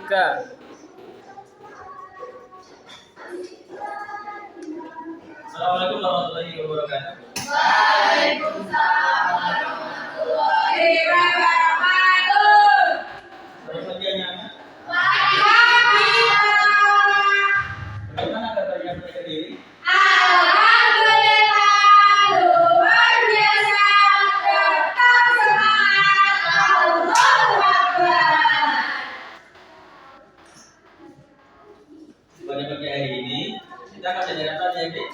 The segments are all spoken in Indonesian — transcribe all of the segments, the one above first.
Dika. Assalamualaikum warahmatullahi wabarakatuh. Waalaikumsalam warahmatullahi wabarakatuh. Selamat pagi anak. Bagaimana kabarnya mereka diri? Alhamdulillah, luar biasa, tetap semangat, Allahu Akbar. Pada pagi hari ini kita akan belajar apa ya, Dek?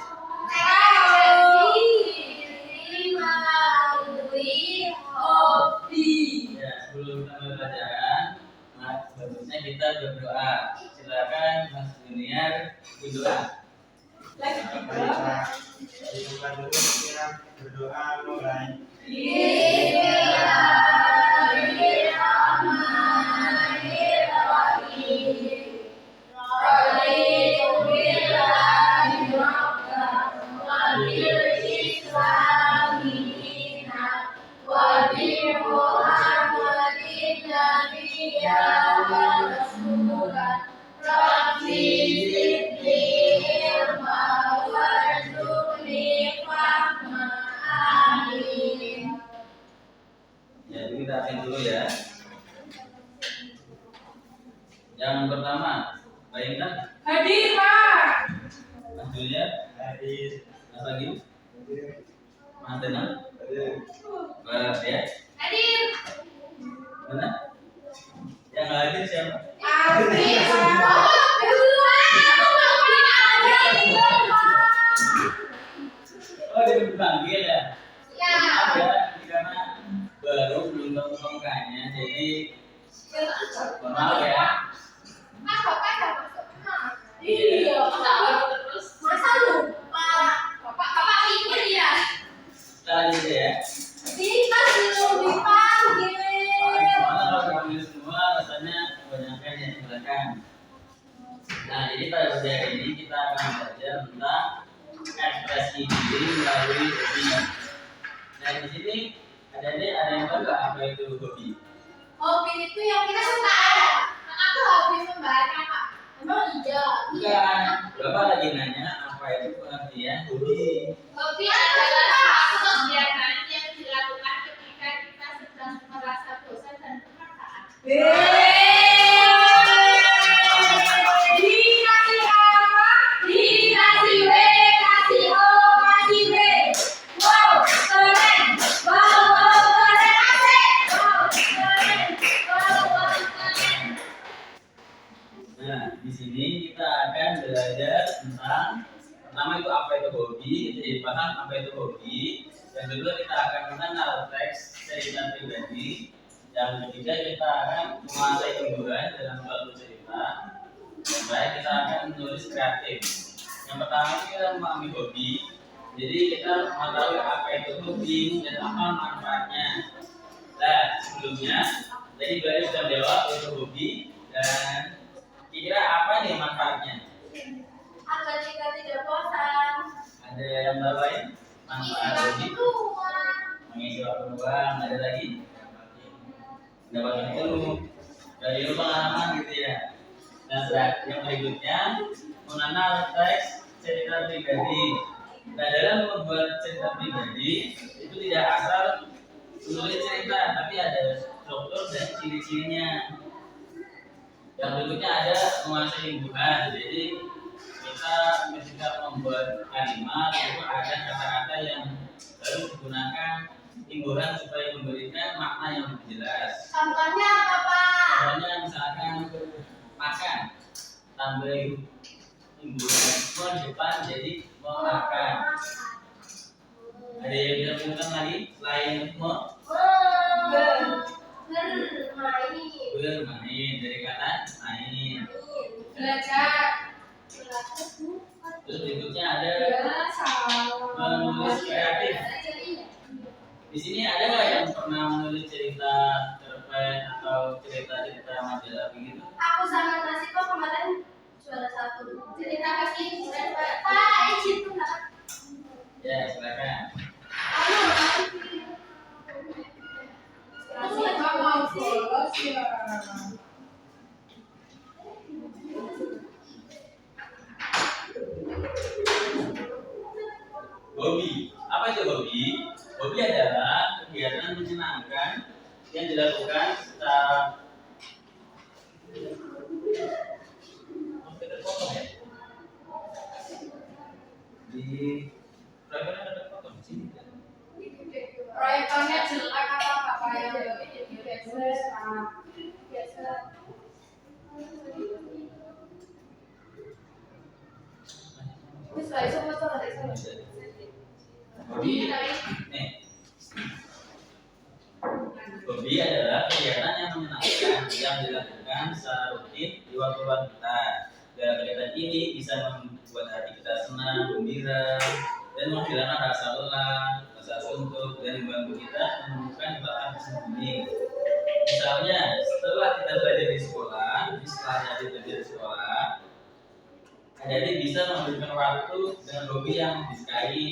Ya, sebelum kita mulai pelajaran, sebelumnya kita berdoa. Silakan Mas Junior berdoa. Kita dulu kita berdoa mulai. Jadi kita akan dulu ya. Yang pertama, bayangkan Hadir, Pak. Mas Junior, Hadis. Mas lagi, Hadir. Mas Tenang, Hadir. Barat ya. Hadir. Mana? Yang nggak hadir siapa? Hadir, Pak. Oh, dia dipanggil ya. Ya. Maaf ya, ini karena baru belum tahu mukanya, jadi mohon maaf ya. Mas Bapak udah masuk. Iya, terus. Masa lupa? Bapak pikir ya. Kita lanjut ya. Kita belum dipanggil. Gimana kalau dipanggil semua rasanya kebanyakan ya, silakan. Nah, jadi pada pagi hari ini kita akan belajar tentang ekspresi diri melalui hobi. Nah, di sini ada yang tahu nggak apa itu hobi? Hobi itu yang kita suka ada. Aku hobi membaca, Pak. Emang iya? Bukan. Bapak lagi nanya apa itu pengertian hobi. Hobi adalah kegiatan yang dilakukan ketika kita sedang merasa bosan dan penat. Dikasih apa? Dikasih W, kasih O, kasih B. Wow, keren. Wow, keren. Asik. Wow, keren. Wow, keren. Nah, di sini kita akan belajar tentang pertama itu apa itu hobi, jadi paham apa itu hobi. Yang kedua kita akan mengenal teks cerita pribadi. Yang ketiga kita akan menguasai hiburan dalam suatu cerita. Yang terakhir kita akan menulis kreatif. Yang pertama kita memahami hobi. Jadi kita mengetahui apa itu hobi dan apa manfaatnya. Nah, sebelumnya tadi Bari sudah jawab itu hobi dan kira apa nih manfaatnya? Agar kita tidak bosan. Ada yang tahu lain? Manfaat hobi? Mengisi waktu luang. Ada lagi? Mendapatkan ilmu dari ilmu pengalaman gitu ya. Nah, yang berikutnya mengenal teks cerita pribadi. Nah, dalam membuat cerita pribadi itu tidak asal menulis cerita, tapi ada struktur dan ciri-cirinya. Yang berikutnya ada menguasai hubungan. Jadi kita ketika membuat kalimat itu ada kata-kata yang harus digunakan timbulan supaya memberikan makna yang lebih jelas. Contohnya apa, Pak? Contohnya misalkan makan tambah timbulan mau di depan jadi mau makan. Ada yang bisa menunjukkan lagi selain mau bermain dari kata main. Belajar. Terus berikutnya ada menulis kreatif. Di sini ada nggak yang pernah menulis cerita cerpen atau cerita-cerita majalah begitu? Aku sama Nasi kok kemarin juara 1. Cerita kasih keren, Pak. Izin tuh enggak? Ya, silakan. Aku nggak mau bolos ya. hobi. Apa itu hobi? Hobi adalah kegiatan menyenangkan yang dilakukan secara di proyeknya ada foto di sini. Proyektornya jelek apa yang biasa. Hobi adalah kegiatan yang menyenangkan yang dilakukan secara rutin di waktu luang kita. Dan kegiatan ini bisa membuat hati kita senang, gembira, dan menghilangkan rasa lelah, rasa suntuk, dan membantu kita menemukan bakat tersembunyi. Misalnya, setelah kita belajar di sekolah, setelahnya kita belajar di sekolah, adik-adik bisa memberikan waktu dengan hobi yang disukai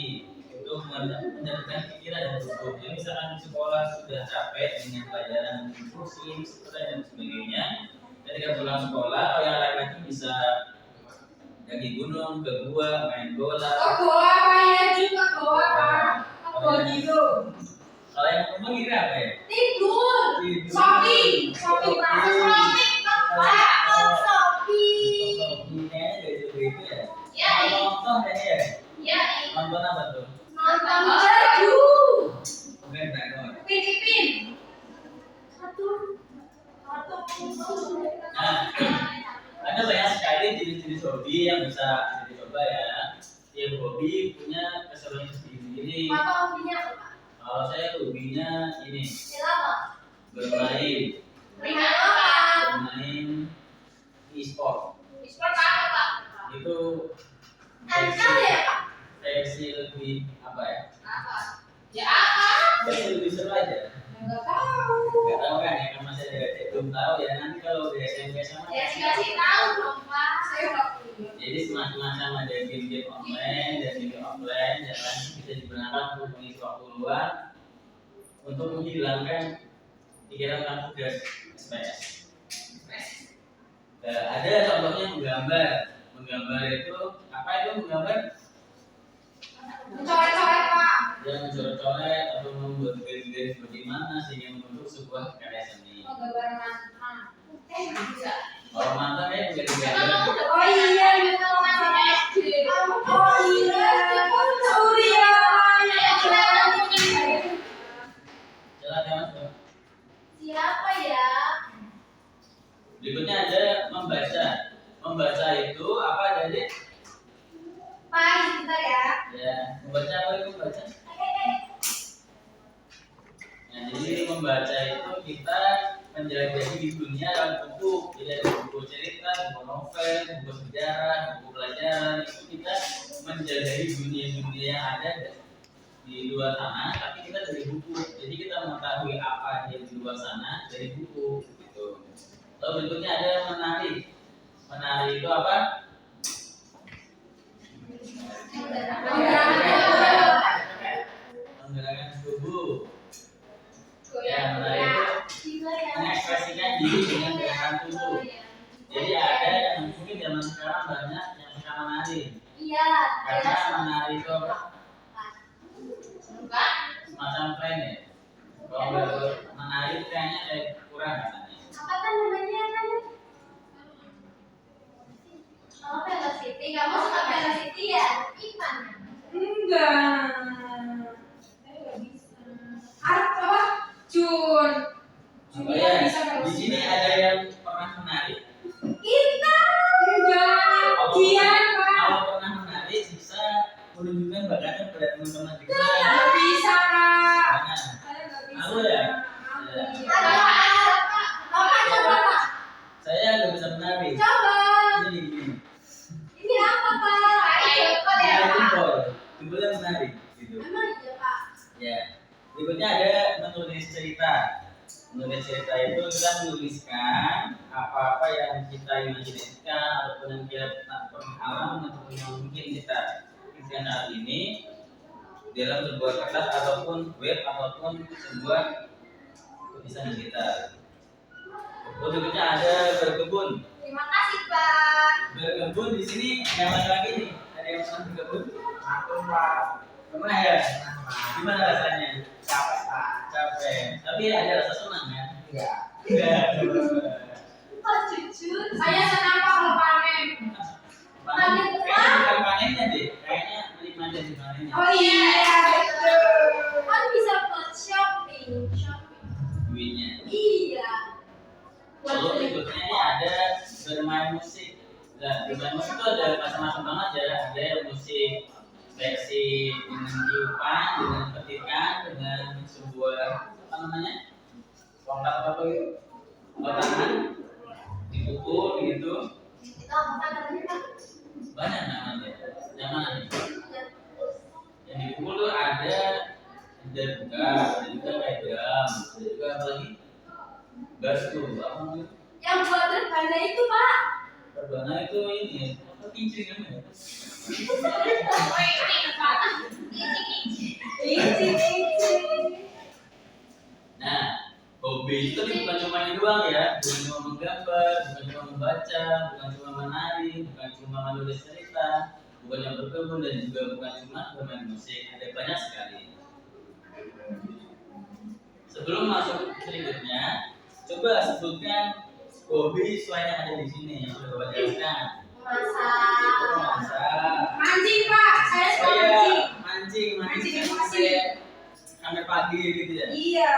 untuk menyatukan pikiran dan tubuh. Jadi misalkan di sekolah sudah capek dengan pelajaran pusing, stres dan sebagainya, ketika pulang sekolah, yang laki-laki bisa daki gunung, ke gua, main bola. Oh, goa apa ya juga goa Pak? Goa gitu. Kalau yang ngomong kira apa ya? Tidur. Shopping Pak. Shopping Pak. Shopping kayaknya gitu ya. Ya. Nonton kayaknya ya. Ya. Nonton apa tuh? Nonton baju. Bukan drakor. Ipin. Nah, ada banyak sekali jenis-jenis hobi yang bisa dicoba ya. Tiap hobi punya keseruannya sendiri. Apa hobinya Pak? Kalau saya hobinya ini Apa? bermain e-sport. Sport apa Pak? Itu Ya Pak? versi lebih apa ya? Apa? Ya apa? Versi lebih seru aja. Enggak tahu. Gak tahu kan ya, kan masih ada belum tahu ya. Nanti kalau di SMP sama Ya dikasih tahu dong Pak. Saya nggak punya. jadi semacam ada game-game online dan game offline dan lain bisa digunakan untuk mengisi waktu luang untuk menghilangkan pikiran tentang tugas SPS. Ada contohnya menggambar. Menggambar itu apa itu menggambar? Coret-coret Pak. Yang mencoret-coret atau membuat garis-garis bagaimana sehingga membentuk sebuah karya seni. Oh, gambar mantan. Bisa. Kalau mantan ya bisa digambar. Oh iya, itu masih SD. Oh iya, Surya. Silakan Mas. Siapa ya? Berikutnya ada membaca. Membaca itu apa jadi? Pak, sebentar ya. Ya, membaca apa itu membaca? Nah, jadi membaca itu kita menjelajahi di dunia lewat buku. Jadi ada buku cerita, buku novel, buku sejarah, buku pelajaran. Itu kita menjelajahi dunia-dunia yang ada di luar sana, tapi kita dari buku. Jadi kita mengetahui apa yang di luar sana dari buku. Gitu. Lalu berikutnya ada menari. Menari itu apa? Menggerakkan tubuh. Ya, menari itu mengekspresikan diri dengan gerakan tubuh. Jadi ada yang mungkin zaman sekarang banyak yang suka menari. Iya. Karena menari itu apa? Enggak. Semacam tren ya. Kalau menari itu kayaknya kurang katanya. Apa kan namanya tadi? Oh, velocity. Kamu suka velocity ya? Ipan. Enggak. Saya nggak bisa. Apa? Jun. Oh ya, di sini ada yang pernah menari. Intan. Enggak. Kian, Pak. Kalau pernah menari bisa menunjukkan bakatnya pada teman-teman di kelas. Nggak bisa, Kak. Mana? Saya nggak bisa. Aku ya? Ada Pak. Bapak coba, Pak. Saya nggak bisa menari. Coba. Ini. Ini apa, Pak? Ayo, kok ya, Menari Pak? jempol. Jempolnya menari. Gitu. Emang iya, Pak. Ya. Berikutnya ada menulis cerita. Menulis cerita itu kita menuliskan apa-apa yang kita imajinasikan ataupun yang kita pernah alami ataupun yang mungkin kita pikirkan saat ini dalam sebuah kertas ataupun web ataupun sebuah tulisan kita. Berikutnya ada berkebun. Terima kasih, Pak. Berkebun di sini yang laki-laki nih. Ada yang pernah berkebun? Aku Pak. Pernah ya? Gimana rasanya? Capek Pak. Capek. Tapi ada rasa senang kan? Iya. Iya. Oh jujur, saya senang kok kalau panen. Panen bukan panennya deh, kayaknya menikmati di panennya. Oh iya, betul. Kan bisa buat shopping. Duitnya. Iya. Lalu berikutnya ini ada bermain musik. Nah, bermain musik itu ada macam-macam banget ya. Ada yang musik versi dengan tiupan, dengan petikan, dengan sebuah apa namanya? Tongkat apa itu? Tangan dipukul gitu. Itu apa namanya Pak? Banyak namanya. Yang mana nih? Yang dipukul tuh ada juga kayak drum, ada juga apa lagi? Bass tuh, apa namanya? Yang buat rebana itu Pak. Rebana itu ini, apa kincir namanya? Nah, hobi itu tapi bukan cuma ini doang ya, bukan cuma menggambar, bukan cuma membaca, bukan cuma menari, bukan cuma menulis cerita, bukan yang berkebun dan juga bukan cuma bermain musik, ada banyak sekali. Sebelum masuk berikutnya, coba sebutkan hobi selain yang ada di sini yang sudah Bapak jelaskan. Masak. Mancing Pak, saya suka mancing. Mancing sampai pagi gitu ya. Iya.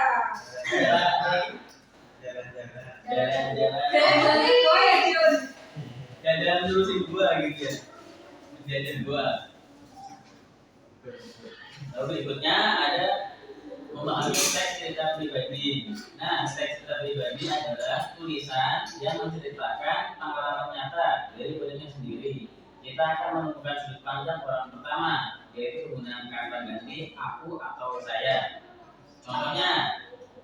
Jalan-jalan. Jalan-jalan. Gue ya Jun. Jalan nerusin gua gitu ya. Jalan gua. Lalu berikutnya ada memahami teks cerita pribadi. Nah, teks cerita pribadi adalah tulisan yang menceritakan pengalaman nyata dari badannya sendiri. Kita akan menemukan sudut pandang orang pertama, yaitu penggunaan kata ganti aku atau saya. Contohnya,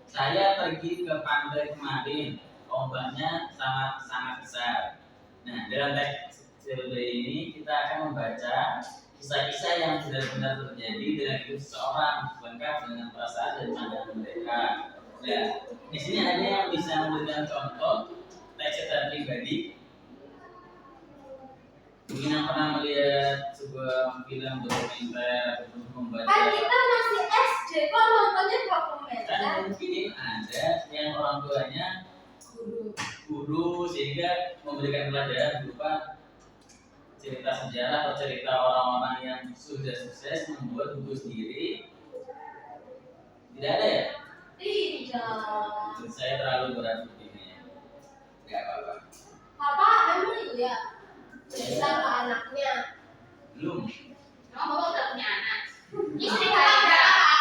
saya pergi ke pantai kemarin, ombaknya sangat besar. Nah, dalam teks cerita ini kita akan membaca kisah-kisah yang benar-benar terjadi dengan hidup seseorang, lengkap dengan perasaan dan pandangan mereka. Nah, di sini ada yang bisa memberikan contoh teks cerita pribadi. Mungkin yang pernah melihat sebuah film dokumenter atau membaca. Kan kita masih SD, kok nontonnya dokumenter? Kan mungkin ada yang orang tuanya guru sehingga memberikan pelajaran berupa cerita sejarah atau cerita orang-orang yang sudah sukses membuat buku sendiri. Tidak ada ya? Tidak. Saya terlalu berat begini. Gak apa-apa. Papa memang iya. Cerita ke anaknya. Belum. Kamu udah punya anak. Istri Papa berapa?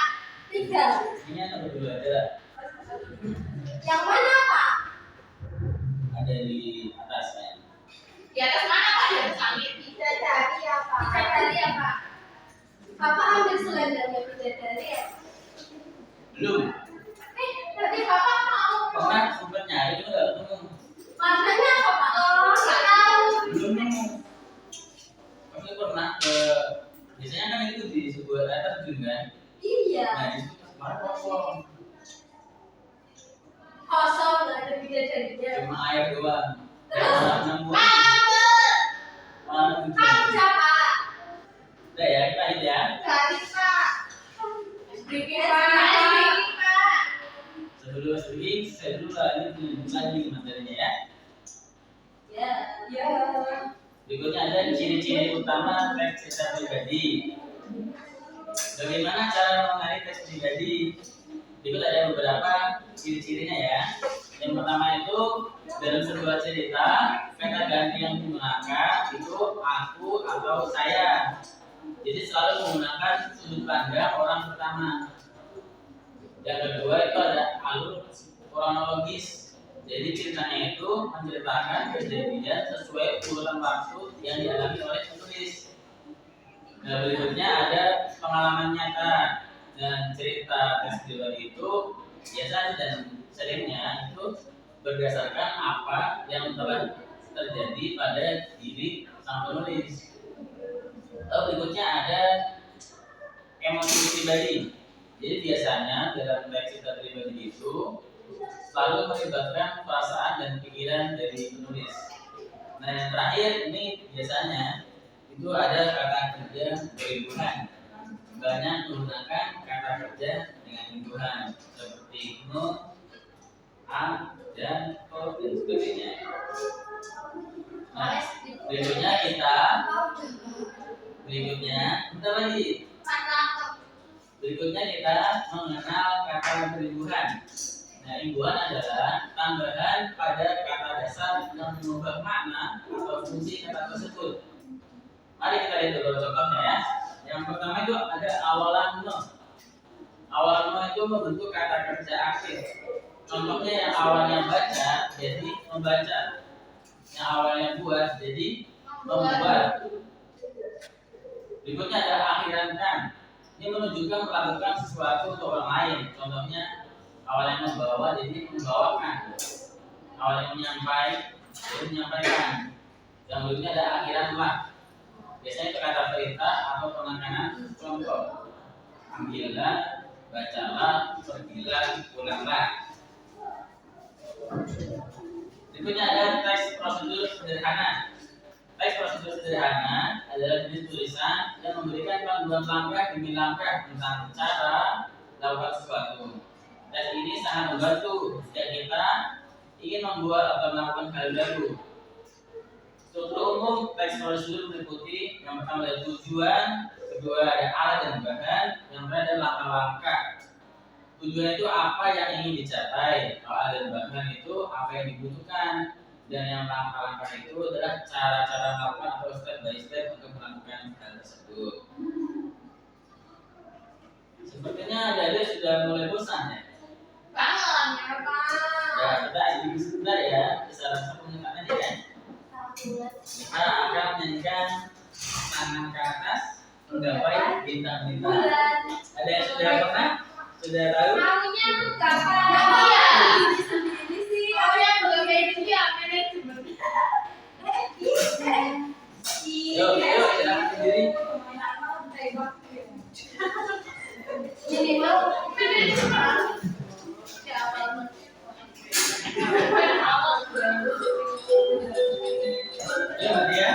3. Ini anak berdua ada. Yang mana Pak? Ada di atas ya. Di atas mana Pak? Di atas langit. Bidadari apa? Bidadari apa? Papa ambil selendangnya bidadari ya? Belum. Tadi Papa mau. Pernah sempat nyari juga nggak ketemu. Warnanya apa Pak? Oh, nggak tahu. Belum nemu. Tapi pernah ke biasanya kan itu di sebuah air terjun kan. Iya. Nah di situ pas kosong. Kosong nggak ada bidadarinya. Cuma air doang. Terus? Nemu. Kamu siapa? Udah ya kita ini ya. Garis Pak. Sedikit Pak. Sebelum sedikit saya dulu lagi materinya ya. Ya. Ya. Berikutnya ada ciri-ciri utama teks cerita pribadi. Bagaimana cara mengenali teks pribadi? Berikut ada beberapa ciri-cirinya ya. Yang pertama itu dalam sebuah cerita kata ganti yang digunakan itu aku atau saya. Jadi selalu menggunakan sudut pandang orang pertama. Yang kedua itu ada alur kronologis. Jadi ceritanya itu menceritakan kejadian sesuai urutan waktu yang dialami oleh penulis. Nah, berikutnya ada pengalaman nyata dan cerita teks pribadi itu biasa dan seringnya itu berdasarkan apa yang telah terjadi pada diri sang penulis. Lalu berikutnya ada emosi pribadi. Jadi biasanya dalam teks cerita pribadi itu selalu melibatkan perasaan dan pikiran dari penulis. Nah yang terakhir ini biasanya itu ada kata kerja berhubungan. banyak menggunakan kata kerja dengan imbuhan seperti no, a, dan o dan sebagainya. Nah, berikutnya kita mengenal kata berimbuhan. Nah, imbuhan adalah tambahan pada kata dasar yang mengubah makna atau fungsi kata tersebut. Mari kita lihat beberapa contohnya ya. Yang pertama itu ada awalan no. Awalan no itu membentuk kata kerja aktif. Contohnya yang awalnya baca jadi membaca. Yang awalnya buat jadi membuat. Berikutnya ada akhiran kan. Ini menunjukkan melakukan sesuatu untuk orang lain. Contohnya awalnya membawa jadi membawakan. Awalnya menyampaikan jadi menyampaikan. Yang berikutnya ada akhiran lah. Biasanya itu kata perintah atau penekanan contoh. Ambillah, bacalah, pergilah, pulanglah. Berikutnya ada teks prosedur sederhana. Teks prosedur sederhana adalah jenis tulisan yang memberikan panduan langkah demi langkah tentang cara melakukan sesuatu. Teks ini sangat membantu jika kita ingin membuat atau melakukan hal baru. Struktur umum teks prosedur meliputi yang pertama ada tujuan, kedua ada alat dan bahan, yang ketiga ada langkah-langkah. Tujuan itu apa yang ingin dicapai, alat dan bahan itu apa yang dibutuhkan, dan yang langkah-langkah itu adalah cara-cara melakukan atau step by step untuk melakukan hal tersebut. Sepertinya ada sudah mulai bosan ya. Banget, Pak. Ya, kita isi sebentar ya, bisa langsung menyekat aja ya. Kita akan menyanyikan tangan ke atas menggapai bintang-bintang. Ada yang sudah pernah? Sudah tahu? Maunya kapan? Iya. Sendiri sih. Maunya belum kayak gitu ya, manajemen. Yuk, silakan sendiri. Ini mau manajemen. Siapa? Ya, dia.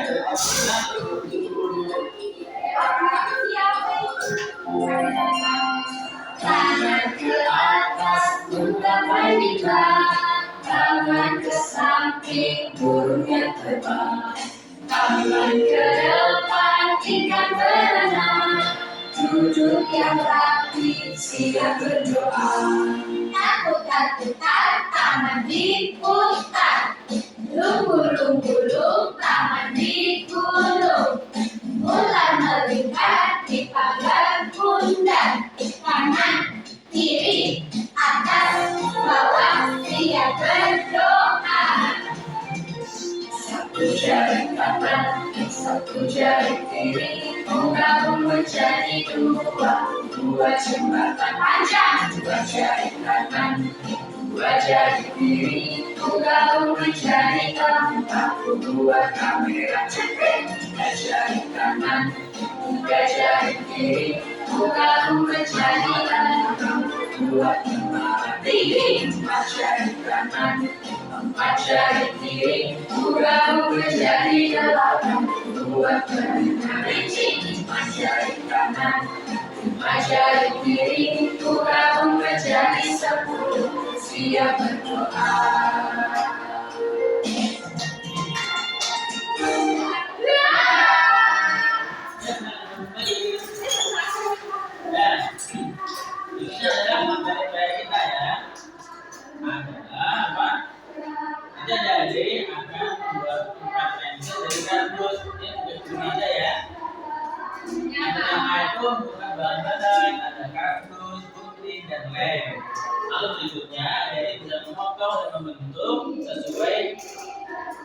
Tangan ke atas menggapai bintang, tangan ke samping burungnya terbang, tangan ke depan ikan berenang, duduk yang rapi siap berdoa. Takut-takutan tangan diputar, lumpuh-lumpuh tangan digulung, ular melingkar di pagar bundar, kanan kiri atas bawah siap berdoa. Satu jari kanan, satu jari kiri, menggabung menjadi dua jembatan panjang. Dua jari kanan, dua jari kiri, menggabung menjadi empat. Dua kamera cantik, tiga jari kanan, tiga jari kiri, menggabung menjadi enam. Dua tentara tinggi, empat jari kanan, empat jari kiri, menggabung menjadi delapan. Dua pendengar rinci, empat jari kanan, lima jari kiri, menggabung menjadi 10. Siap berdoa. Ini adalah materi kita ya. Adalah apa? Kita jadi akan membuat 4 pensil dari kardus. Ini tugas berbeda ya. Yang pertama itu bukan bahan-bahan, ada kardus, gunting, dan lem. Lalu berikutnya dari bisa memotong dan membentuk sesuai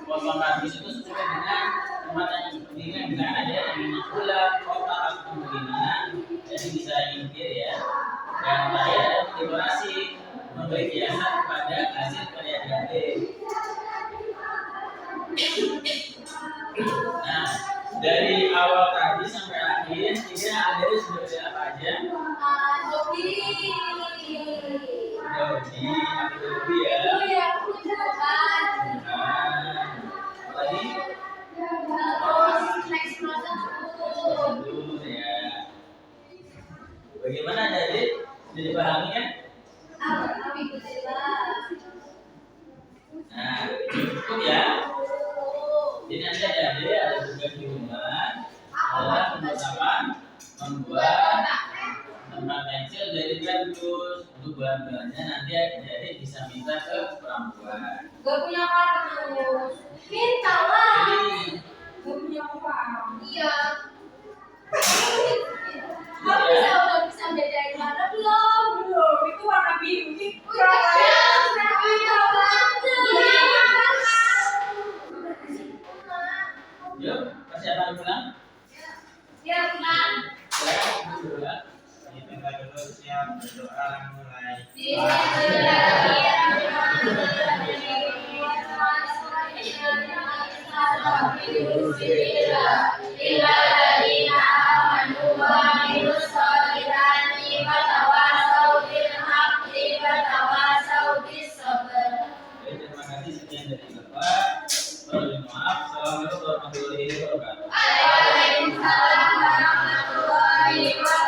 potong kardus itu sesuai dengan tempat yang seperti ini. Misalkan ada yang ingin bulat, kotak atau bagaimana, jadi bisa ingkir ya. Yang terakhir ada dekorasi, memberi hiasan kepada hasil karya adik. Nah, dari awal tadi sampai akhir, ini ada sebenarnya apa aja? Joki, aku Dobi ya. iya, aku jawaban. Apa lagi? Terus next prosedur. Dulu ya. bantuannya nanti adik bisa minta ke orang tua. Gak punya kartu. Minta lah. Jadi Gak punya uang. Iya. Kamu udah bisa bedain mana belum? Belum, itu warna biru. Udah yuk persiapan pulang. Ya, pulang. Silakan pulang. Kita dulu siap berdoa mulai. Baik, terima kasih sekian dari Bapak. Mohon maaf. Assalamualaikum warahmatullahi wabarakatuh. Waalaikumsalam warahmatullahi wabarakatuh.